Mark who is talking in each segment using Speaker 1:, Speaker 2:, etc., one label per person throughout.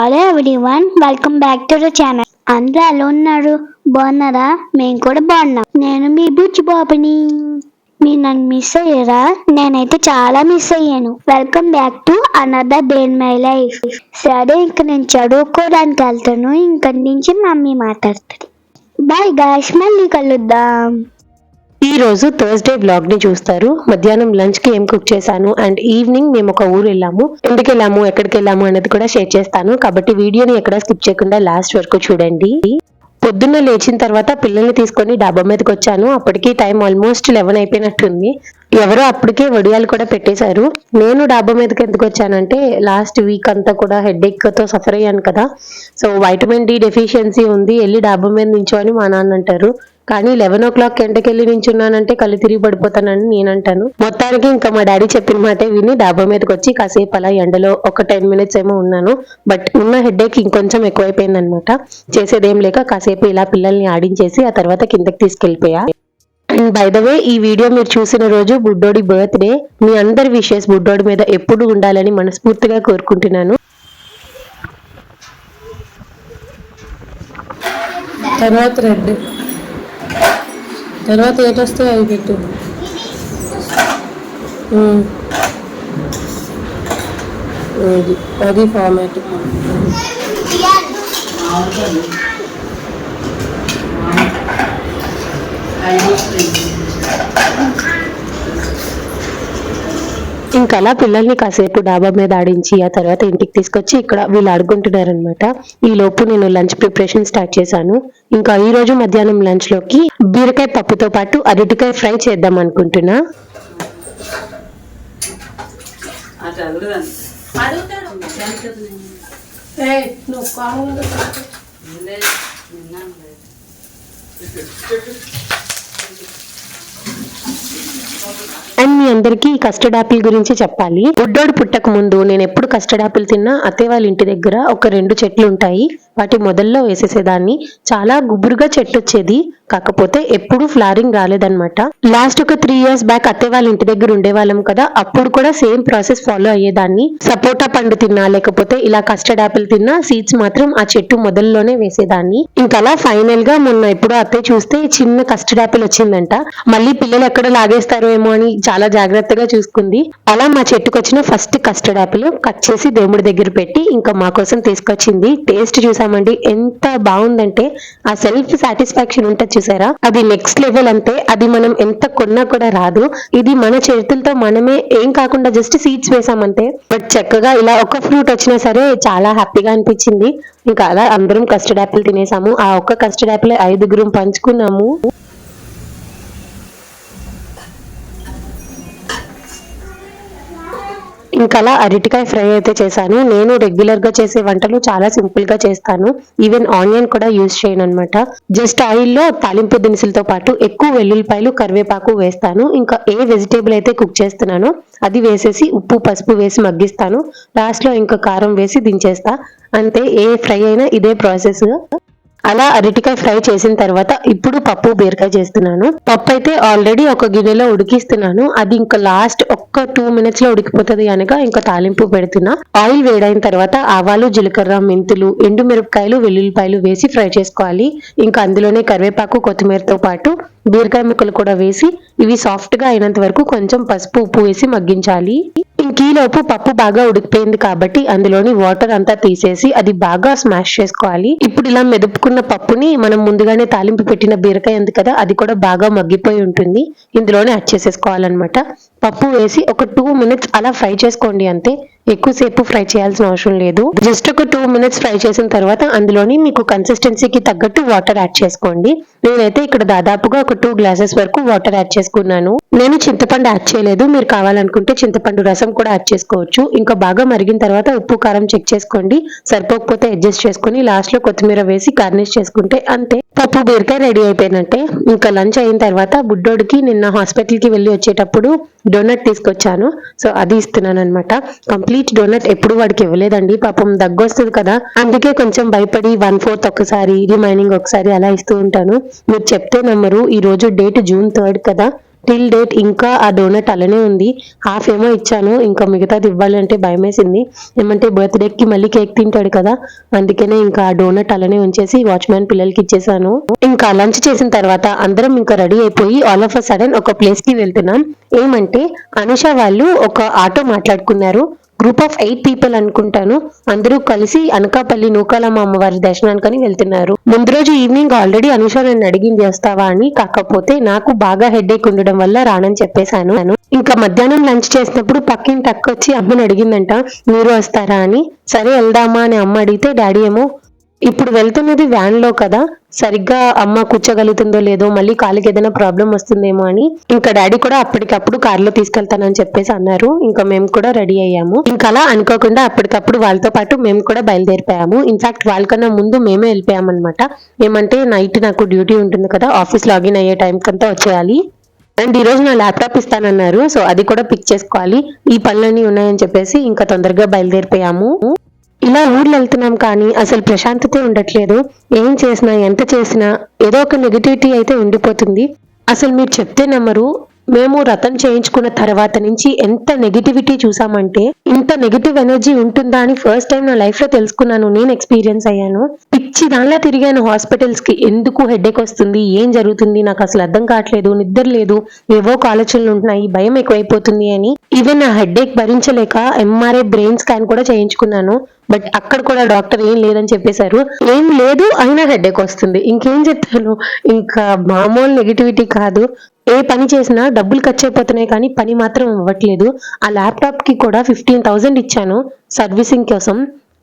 Speaker 1: Hello everyone, welcome back to the channel. అందరూ ఎలా ఉన్నారు? బాగున్నారా? మేము కూడా బాగున్నాం. నేను మీ బుచ్చి బాబుని. మీరు నన్ను మిస్ అయ్యారా? నేనైతే చాలా మిస్ అయ్యాను. Welcome back to another day in my life. సరే, ఇంక నేను చదువుకోవడానికి వెళ్తాను. ఇంక నుంచి మమ్మీ మాట్లాడుతుంది. బాయ్ గాయ్స్, మళ్ళీ కలుద్దాం.
Speaker 2: ఈ రోజు థర్స్డే వ్లాగ్ ని చూస్తారు. మధ్యాహ్నం లంచ్ కి ఏం కుక్ చేశాను అండ్ ఈవినింగ్ మేము ఒక ఊరు వెళ్ళాము. ఎందుకు వెళ్ళాము, ఎక్కడికి వెళ్ళాము అనేది కూడా షేర్ చేస్తాను. కాబట్టి వీడియోని ఎక్కడ స్కిప్ చేయకుండా లాస్ట్ వరకు చూడండి. పొద్దున్న లేచిన తర్వాత పిల్లల్ని తీసుకొని డాబా మీదకి వచ్చాను. అప్పటికి టైం ఆల్మోస్ట్ 11 అయిపోయినట్టుంది. ఎవరో అప్పటికే వడియాలు కూడా పెట్టేశారు. నేను డాబా మీదకి ఎందుకు వచ్చానంటే, లాస్ట్ వీక్ అంతా కూడా హెడేక్ తో సఫర్ అయ్యాను కదా. సో వైటమిన్ డి డెఫిషియన్సీ ఉంది, వెళ్ళి డాబా మీద నించో అని మా నాన్న అంటారు. కానీ 11 o'clock ఎండకెళ్ళి నించున్నానంటే కళ్ళు తిరిగి పడిపోతానని నేను అంటాను. మొత్తానికి ఇంకా మా డాడీ చెప్పిన మాట విని డాబా మీదకి వచ్చి కాసేపు అలా ఎండలో ఒక 10 minutes ఏమో ఉన్నాను. బట్ ఉన్న హెడేక్ ఇంకొంచెం ఎక్కువైపోయింది అనమాట. చేసేదేం లేక కాసేపు ఇలా పిల్లల్ని ఆడించేసి ఆ తర్వాత కిందకి తీసుకెళ్లిపోయా. అండ్ బై ద వే, ఈ వీడియో మీరు చూసిన రోజు బుడ్డోడి బర్త్డే. మీ అందరి విషెస్ బుడ్డోడి మీద ఎప్పుడు ఉండాలని మనస్ఫూర్తిగా కోరుకుంటున్నాను.
Speaker 3: తర్వాత ఏటొస్తే అవి పెట్టు. అది ఫార్మాట్.
Speaker 2: ఇంకా అలా పిల్లల్ని కాసేపు డాబా మీద ఆడించి ఆ తర్వాత ఇంటికి తీసుకొచ్చి ఇక్కడ వీళ్ళు ఆడుకుంటున్నారు అనమాట. ఈ లోపు నేను లంచ్ ప్రిపరేషన్ స్టార్ట్ చేశాను. ఇంకా ఈ రోజు మధ్యాహ్నం లంచ్ లోకి బీరకాయ పప్పుతో పాటు అరటికాయ ఫ్రై చేద్దాం అనుకుంటున్నా. అండ్ మీ అందరికీ కస్టర్డ్ యాపిల్ గురించి చెప్పాలి. బుడ్డోడు పుట్టక ముందు నేను ఎప్పుడు కస్టర్డ్ యాపిల్ తిన్నా అత్తయ్య వాళ్ళ ఇంటి దగ్గర ఒక 2 చెట్లు ఉంటాయి. వాటి మొదల్లో వేసేసేదాన్ని. చాలా గుబురుగా చెట్టు వచ్చేది, కాకపోతే ఎప్పుడు ఫ్లారింగ్ రాలేదన్నమాట. లాస్ట్ ఒక 3 years బ్యాక్ అత్తయ్య వాళ్ళ ఇంటి దగ్గర ఉండేవాళ్ళం కదా, అప్పుడు కూడా సేమ్ ప్రాసెస్ ఫాలో అయ్యేదాన్ని. సపోటా పండు తిన్నా లేకపోతే ఇలా కస్టర్డ్ యాపిల్ తిన్నా సీడ్స్ మాత్రం ఆ చెట్టు మొదల్లోనే వేసేదాన్ని. ఇంకా అలా ఫైనల్ గా మొన్న ఎప్పుడో అత్తయ్య చూస్తే చిన్న కస్టర్డ్ యాపిల్ వచ్చిందంట. మళ్ళీ పిల్లలు ఎక్కడ లాగేస్తారో ఏమో అని చాలా జాగ్రత్తగా చూసుకుంది. అలా మా చెట్టుకు వచ్చిన ఫస్ట్ కస్టర్డ్ యాపిల్ కట్ చేసి దేవుడి దగ్గర పెట్టి ఇంకా మా కోసం తీసుకొచ్చింది. టేస్ట్ చూసామండి, ఎంత బాగుందంటే ఆ సెల్ఫ్ సాటిస్ఫాక్షన్ ఉంటుంది చూసారా, అది నెక్స్ట్ లెవెల్. అంతే, అది మనం ఎంత కొన్నా కూడా రాదు. ఇది మన చేతులతో మనమే ఏం కాకుండా జస్ట్ సీడ్స్ వేసామంతే. బట్ చక్కగా ఇలా ఒక ఫ్రూట్ వచ్చినా సరే చాలా హ్యాపీగా అనిపించింది. ఇంకా అలా అందరం కస్టర్డ్ యాపిల్ తినేసాము. ఆ ఒక్క కస్టర్డ్ యాపిల్ 5గురం పంచుకున్నాము. ఇంకా అలా అరటికాయ ఫ్రై అయితే చేశాను. నేను రెగ్యులర్ గా చేసే వంటలు చాలా సింపుల్ గా చేస్తాను. ఈవెన్ ఆనియన్ కూడా యూజ్ చేయను అనమాట. జస్ట్ ఆయిల్లో తాలింపు దినుసులతో పాటు ఎక్కువ వెల్లుల్లిపాయలు, కరివేపాకు వేస్తాను. ఇంకా ఏ వెజిటేబుల్ అయితే కుక్ చేస్తున్నానో అది వేసేసి ఉప్పు పసుపు వేసి మగ్గిస్తాను. లాస్ట్ లో ఇంకా కారం వేసి దించేస్తా. అంతే, ఏ ఫ్రై అయినా ఇదే ప్రాసెస్. అలా అరటికాయ ఫ్రై చేసిన తర్వాత ఇప్పుడు పప్పు బీరకాయ చేస్తున్నాను. పప్పు అయితే ఆల్రెడీ ఒక గిన్నెలో ఉడికిస్తున్నాను. అది ఇంకా లాస్ట్ ఒక్క 2 minutes లో ఉడికిపోతుంది కనుక ఇంకా తాలింపు పెడుతున్నా. ఆయిల్ వేడైన తర్వాత ఆవాలు, జీలకర్ర, మెంతులు, ఎండుమిరపకాయలు, వెల్లుల్లిపాయలు వేసి ఫ్రై చేసుకోవాలి. ఇంకా అందులోనే కరివేపాకు, కొత్తిమీరతో పాటు బీరకాయ ముక్కలు కూడా వేసి ఇవి సాఫ్ట్ గా అయినంత వరకు కొంచెం పసుపు ఉప్పు వేసి మగ్గించాలి. ఇంకీలోపు పప్పు బాగా ఉడికిపోయింది కాబట్టి అందులోని వాటర్ అంతా తీసేసి అది బాగా స్మాష్ చేసుకోవాలి. ఇప్పుడు ఇలా మెదుపుకున్న పప్పుని మనం ముందుగానే తాలింపు పెట్టిన బీరకాయ ఉంది కదా, అది కూడా బాగా మగ్గిపోయి ఉంటుంది. ఇందులోనే యాడ్ చేసేసుకోవాలన్నమాట. పప్పు వేసి ఒక 2 minutes అలా ఫ్రై చేసుకోండి అంతే. ఎక్కువసేపు ఫ్రై చేయాల్సిన అవసరం లేదు. జస్ట్ ఒక 2 minutes ఫ్రై చేసిన తర్వాత అందులోని మీకు కన్సిస్టెన్సీకి తగ్గట్టు వాటర్ యాడ్ చేసుకోండి. నేనైతే ఇక్కడ దాదాపుగా ఒక 2 glasses వరకు వాటర్ యాడ్ చేసుకున్నాను. నేను చింతపండు యాడ్ చేయలేదు. మీరు కావాలనుకుంటే చింతపండు రసం కూడా యాడ్ చేసుకోవచ్చు. ఇంకా బాగా మరిగిన తర్వాత ఉప్పు కారం చెక్ చేసుకోండి. సరిపోకపోతే అడ్జస్ట్ చేసుకుని లాస్ట్ లో కొత్తిమీర వేసి గార్నిష్ చేసుకుంటే అంతే, పప్పు బీరకాయ రెడీ అయిపోయినట్టే. ఇంకా లంచ్ అయిన తర్వాత బుడ్డోడికి నిన్న హాస్పిటల్ కి వెళ్ళి వచ్చేటప్పుడు డోనట్ తీసుకొచ్చాను. సో అది ఇస్తున్నాను అనమాట. కంప్లీట్ డోనట్ ఎప్పుడు వాడికి ఇవ్వలేదండి, పాపం దగ్గొస్తుంది కదా, అందుకే కొంచెం భయపడి 1/4 ఒకసారి, రిమైనింగ్ ఒకసారి అలా ఇస్తూ ఉంటాను. మీరు చెప్తే నమ్మరు, ఈ రోజు డేట్ June 3rd కదా. టిల్ డేట్ ఇంకా ఆ డోనట్ అలానే ఉంది. హాఫ్ ఏమో ఇచ్చాను, ఇంకా మిగతాది ఇవ్వాలంటే భయం వేసింది. ఏమంటే బర్త్డేకి మళ్ళీ కేక్ తింటాడు కదా, అందుకనే ఇంకా ఆ డోనట్ అలానే ఉంచేసి వాచ్మ్యాన్ పిల్లలకి ఇచ్చేసాను. ఇంకా లంచ్ చేసిన తర్వాత అందరం ఇంకా రెడీ అయిపోయి ఆల్ ఆఫ్ అ సడన్ ఒక ప్లేస్ కి వెళ్తున్నాం. ఏమంటే అనుష వాళ్ళు ఒక ఆటో మాట్లాడుకున్నారు. గ్రూప్ ఆఫ్ 8 పీపుల్ అనుకుంటాను. అందరూ కలిసి అనకాపల్లి నూకాలమ్మ అమ్మవారి దర్శనానికని వెళ్తున్నారు. ముందు రోజు ఈవినింగ్ ఆల్రెడీ అనుష నన్ను అడిగింది వస్తావా అని, కాకపోతే నాకు బాగా హెడేక్ ఉండడం వల్ల రానని చెప్పేశాను. ఇంకా మధ్యాహ్నం లంచ్ చేసినప్పుడు పక్కింటి అక్క వచ్చి అమ్మని అడిగిందంట, మీరు వస్తారా అని. సరే వెళ్దామా అని అమ్మ అడిగితే డాడీ ఏమో ఇప్పుడు వెళ్తున్నది వ్యాన్ లో కదా, సరిగ్గా అమ్మ కూర్చోగలుగుతుందో లేదో, మళ్ళీ కాలికి ఏదైనా ప్రాబ్లం వస్తుందేమో అని ఇంకా డాడీ కూడా అప్పటికప్పుడు కార్లో తీసుకెళ్తానని చెప్పేసి అన్నారు. ఇంకా మేము కూడా రెడీ అయ్యాము. ఇంకా అలా అనుకోకుండా అప్పటికప్పుడు వాళ్ళతో పాటు మేము కూడా బయలుదేరిపోయాము. ఇన్ఫాక్ట్ వాళ్ళకన్నా ముందు మేమే వెళ్ళిపోయాము అనమాట. ఏమంటే నైట్ నాకు డ్యూటీ ఉంటుంది కదా, ఆఫీస్ లాగిన్ అయ్యే టైం కంతా వచ్చేయాలి. అండ్ ఈ రోజు నా ల్యాప్టాప్ ఇస్తానన్నారు, సో అది కూడా పిక్ చేసుకోవాలి. ఈ పనులన్నీ ఉన్నాయని చెప్పేసి ఇంకా తొందరగా బయలుదేరిపోయాము. ఇలా ఊర్లో వెళ్తున్నాం కానీ అసలు ప్రశాంతతే ఉండట్లేదు. ఏం చేసినా ఎంత చేసినా ఏదో ఒక నెగిటివిటీ అయితే ఉండిపోతుంది. అసలు మీరు చెప్తే నమ్మరు, మేము రథం చేయించుకున్న తర్వాత నుంచి ఎంత నెగిటివిటీ చూసామంటే, ఇంత నెగిటివ్ ఎనర్జీ ఉంటుందా అని ఫస్ట్ టైం నా లైఫ్ లో తెలుసుకున్నాను. నేను ఎక్స్పీరియన్స్ అయ్యాను. పిచ్చి దానిలా తిరిగాను హాస్పిటల్స్ కి. ఎందుకు హెడేక్ వస్తుంది, ఏం జరుగుతుంది నాకు అసలు అర్థం కావట్లేదు, నిద్ర లేదు, ఏవో ఆలోచనలు ఉంటున్నాయి, భయం ఎక్కువైపోతుంది అని. ఈవెన్ నా హెడేక్ భరించలేక ఎంఆర్ఐ బ్రెయిన్ స్కాన్ కూడా చేయించుకున్నాను. బట్ అక్కడ కూడా డాక్టర్ ఏం లేదని చెప్పేశారు. ఏం లేదు అయినా హెడేక్ వస్తుంది. ఇంకేం చెప్తాను, ఇంకా మామూలు నెగిటివిటీ కాదు. ఏ పని చేసినా డబ్బులు ఖర్చు అయిపోతున్నాయి కానీ పని మాత్రం అవ్వట్లేదు. ఆ ల్యాప్టాప్ కి కూడా 15,000 ఇచ్చాను సర్వీసింగ్ కోసం.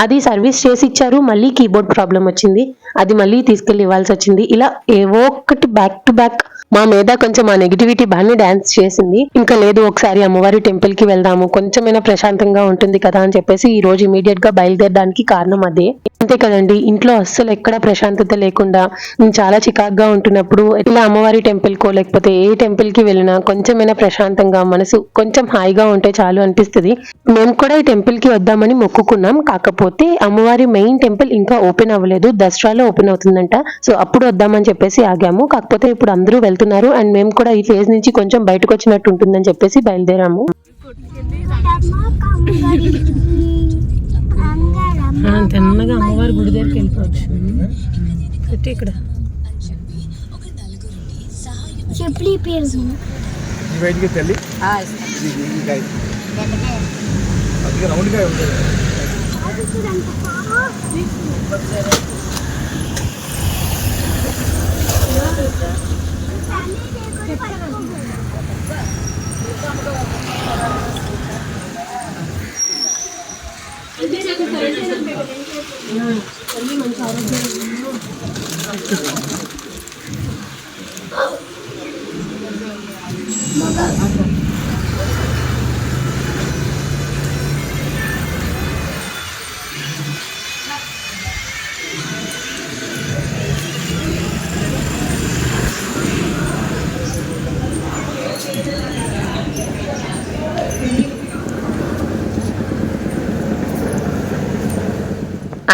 Speaker 2: అది సర్వీస్ చేసి ఇచ్చారు, మళ్ళీ కీబోర్డ్ ప్రాబ్లం వచ్చింది, అది మళ్ళీ తీసుకెళ్లి ఇవ్వాల్సి వచ్చింది. ఇలా ఏవో ఒకటి బ్యాక్ టు బ్యాక్ మా మీద కొంచెం ఆ నెగిటివిటీ బాగానే డాన్స్ చేసింది. ఇంకా లేదు ఒకసారి అమ్మవారి టెంపుల్ కి వెళ్దాము, కొంచెమైనా ప్రశాంతంగా ఉంటుంది కదా అని చెప్పేసి ఈ రోజు ఇమీడియట్ గా బయలుదేరడానికి కారణం అదే. అంతే కదండి, ఇంట్లో అస్సలు ఎక్కడ ప్రశాంతత లేకుండా నేను చాలా చికాగ్గా ఉంటున్నప్పుడు ఇలా అమ్మవారి టెంపుల్ కో లేకపోతే ఏ టెంపుల్ కి వెళ్ళినా కొంచెమైనా ప్రశాంతంగా మనసు కొంచెం హాయిగా ఉంటే చాలు అనిపిస్తుంది. మేము కూడా ఈ టెంపుల్ కి వద్దామని మొక్కుకున్నాం. కాకపోతే అమ్మవారి మెయిన్ టెంపుల్ ఇంకా ఓపెన్ అవ్వలేదు, దసరాలో ఓపెన్ అవుతుందంట. సో అప్పుడు వద్దామని చెప్పేసి ఆగాము. కాకపోతే ఇప్పుడు అందరూ వెళ్తున్నారు అండ్ మేము కూడా ఈ ఫేజ్ నుంచి కొంచెం బయటకు వచ్చినట్టు ఉంటుందని చెప్పేసి బయలుదేరాము.
Speaker 3: తిన్నగా అమ్మవారి గుడి దగ్గరికి వెళ్ళిపోవచ్చు. ఇక్కడ
Speaker 1: చెప్పలి పేరు
Speaker 4: బయటికి తల్లి రౌండ్గా ఉంటుంది.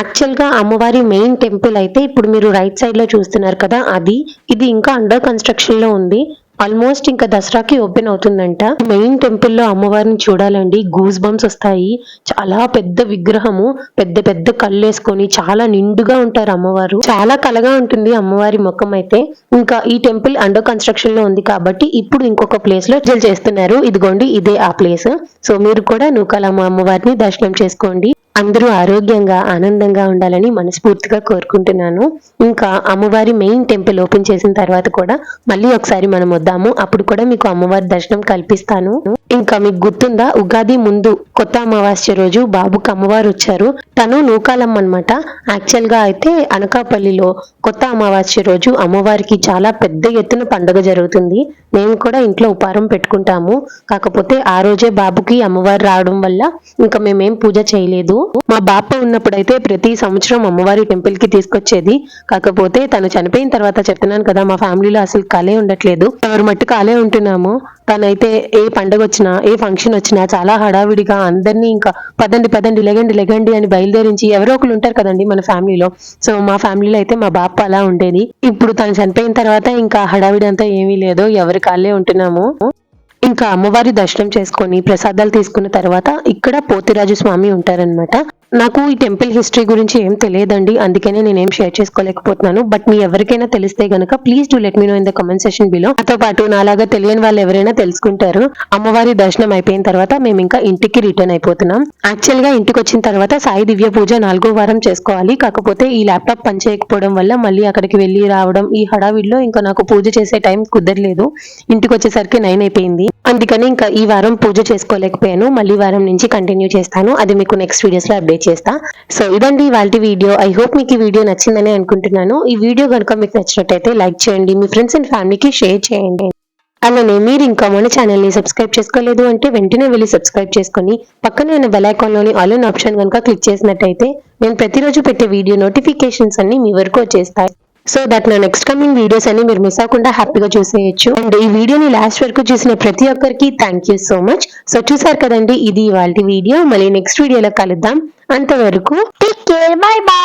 Speaker 2: యాక్చువల్ గా అమ్మవారి మెయిన్ టెంపుల్ అయితే ఇప్పుడు మీరు రైట్ సైడ్ లో చూస్తున్నారు కదా, ఇది ఇంకా అండర్ కన్స్ట్రక్షన్ లో ఉంది. ఆల్మోస్ట్ ఇంకా దసరాకి ఓపెన్ అవుతుందంట. మెయిన్ టెంపుల్ లో అమ్మవారిని చూడాలండి, గూస్ బంప్స్ వస్తాయి. చాలా పెద్ద విగ్రహము, పెద్ద పెద్ద కళ్ళు వేసుకొని చాలా నిండుగా ఉంటారు అమ్మవారు. చాలా కలగా ఉంటుంది అమ్మవారి ముఖం అయితే. ఇంకా ఈ టెంపుల్ అండర్ కన్స్ట్రక్షన్ లో ఉంది కాబట్టి ఇప్పుడు ఇంకొక ప్లేస్ లో పూజలు చేస్తున్నారు. ఇదిగోండి ఇదే ఆ ప్లేస్. సో మీరు కూడా నూకాలమ్మ అమ్మవారిని దర్శనం చేసుకోండి. అందరూ ఆరోగ్యంగా ఆనందంగా ఉండాలని మనస్ఫూర్తిగా కోరుకుంటున్నాను. ఇంకా అమ్మవారి మెయిన్ టెంపుల్ ఓపెన్ చేసిన తర్వాత కూడా మళ్ళీ ఒకసారి మనం వద్దాము, అప్పుడు కూడా మీకు అమ్మవారి దర్శనం కల్పిస్తాను. ఇంకా మీకు గుర్తుందా, ఉగాది ముందు కొత్త అమావాస్య రోజు బాబుకి అమ్మవారు వచ్చారు. తను నూకాలమ్మ అన్నమాట. యాక్చువల్ గా అయితే అనకాపల్లిలో కొత్త అమావాస్య రోజు అమ్మవారికి చాలా పెద్ద ఎత్తున పండుగ జరుగుతుంది. మేము కూడా ఇంట్లో ఉపారం పెట్టుకుంటాము. కాకపోతే ఆ రోజే బాబుకి అమ్మవారు రావడం వల్ల ఇంకా మేమేం పూజ చేయలేదు. మా బాప ఉన్నప్పుడైతే ప్రతి సంవత్సరం అమ్మవారి టెంపుల్ కి తీసుకొచ్చేది. కాకపోతే తను చనిపోయిన తర్వాత చెప్తున్నాను కదా, మా ఫ్యామిలీలో అసలు కలే ఉండట్లేదు. ఎవరి మట్టు కాలే ఉంటున్నాము. తనైతే ఏ పండగ వచ్చినా ఏ ఫంక్షన్ వచ్చినా చాలా హడావిడిగా అందరినీ ఇంకా పదండి లెగండి అని బయలుదేరించి ఎవరో ఒకరు ఉంటారు కదండి మన ఫ్యామిలీలో. సో మా ఫ్యామిలీలో అయితే మా బాప అలా ఉండేది. ఇప్పుడు తను చనిపోయిన తర్వాత ఇంకా హడావిడి అంతా ఏమీ లేదు, ఎవరి కాళ్ళే ఉంటున్నాము. ఇంకా అమ్మవారి దర్శనం చేసుకొని ప్రసాదాలు తీసుకున్న తర్వాత ఇక్కడ పోతిరాజు స్వామి ఉంటారనమాట. నాకు ఈ టెంపుల్ హిస్టరీ గురించి ఏం తెలియదండి, అందుకనే నేనేం షేర్ చేసుకోలేకపోతున్నాను. బట్ మీ ఎవరికైనా తెలిస్తే గనక please do let me know in the comment section below. నాతో పాటు నాలాగా తెలియని వాళ్ళు ఎవరైనా తెలుసుకుంటారు. అమ్మవారి దర్శనం అయిపోయిన తర్వాత మేము ఇంకా ఇంటికి రిటర్న్ అయిపోతున్నాం. యాక్చువల్ గా ఇంటికి వచ్చిన తర్వాత సాయి దివ్య పూజ 4వ వారం చేసుకోవాలి. కాకపోతే ఈ ల్యాప్టాప్ పనిచేయకపోవడం వల్ల మళ్ళీ అక్కడికి వెళ్ళి రావడం ఈ హడావిడిలో ఇంకా నాకు పూజ చేసే టైం కుదరలేదు. ఇంటికి వచ్చేసరికి 9 అయిపోయింది. అందుకని ఇంకా ఈ వారం పూజ చేసుకోలేకపోయాను. మళ్ళీ వారం నుంచి కంటిన్యూ చేస్తాను, అది మీకు నెక్స్ట్ వీడియోస్ లో అప్డేట్ చేస్తా. సో ఇదండి ఇవాల్టి వీడియో. ఐ హోప్ మీకు ఈ వీడియో నచ్చిందని అనుకుంటున్నాను. ఈ వీడియో కనుక మీకు నచ్చినట్టయితే లైక్ చేయండి, మీ ఫ్రెండ్స్ అండ్ ఫ్యామిలీకి షేర్ చేయండి. అలానే మీరు ఇంకా మన ఛానల్ ని సబ్స్క్రైబ్ చేసుకోలేదు అంటే వెంటనే వెళ్ళి సబ్స్క్రైబ్ చేసుకొని పక్కనే ఉన్న బెల్ ఐకాన్ లోని ఆల్ ఇన్ ఆప్షన్ కనుక క్లిక్ చేసినట్టయితే నేను ప్రతిరోజు పెట్టే వీడియో నోటిఫికేషన్స్ అన్ని మీ వరకు వచ్చేస్తాయి. సో దట్ నా నెక్స్ట్ కమింగ్ వీడియోస్ అన్ని మీరు మిస్ అవ్వకుండా హ్యాపీగా చూసేయచ్చు. అండ్ ఈ వీడియోని లాస్ట్ వరకు చూసిన ప్రతి ఒక్కరికి thank you so much. So చూసారు కదండి, ఇది ఇవాల్టి వీడియో. మళ్ళీ నెక్స్ట్ వీడియోలో కలుద్దాం. అంతవరకు
Speaker 1: టేక్ కేర్, బై బై.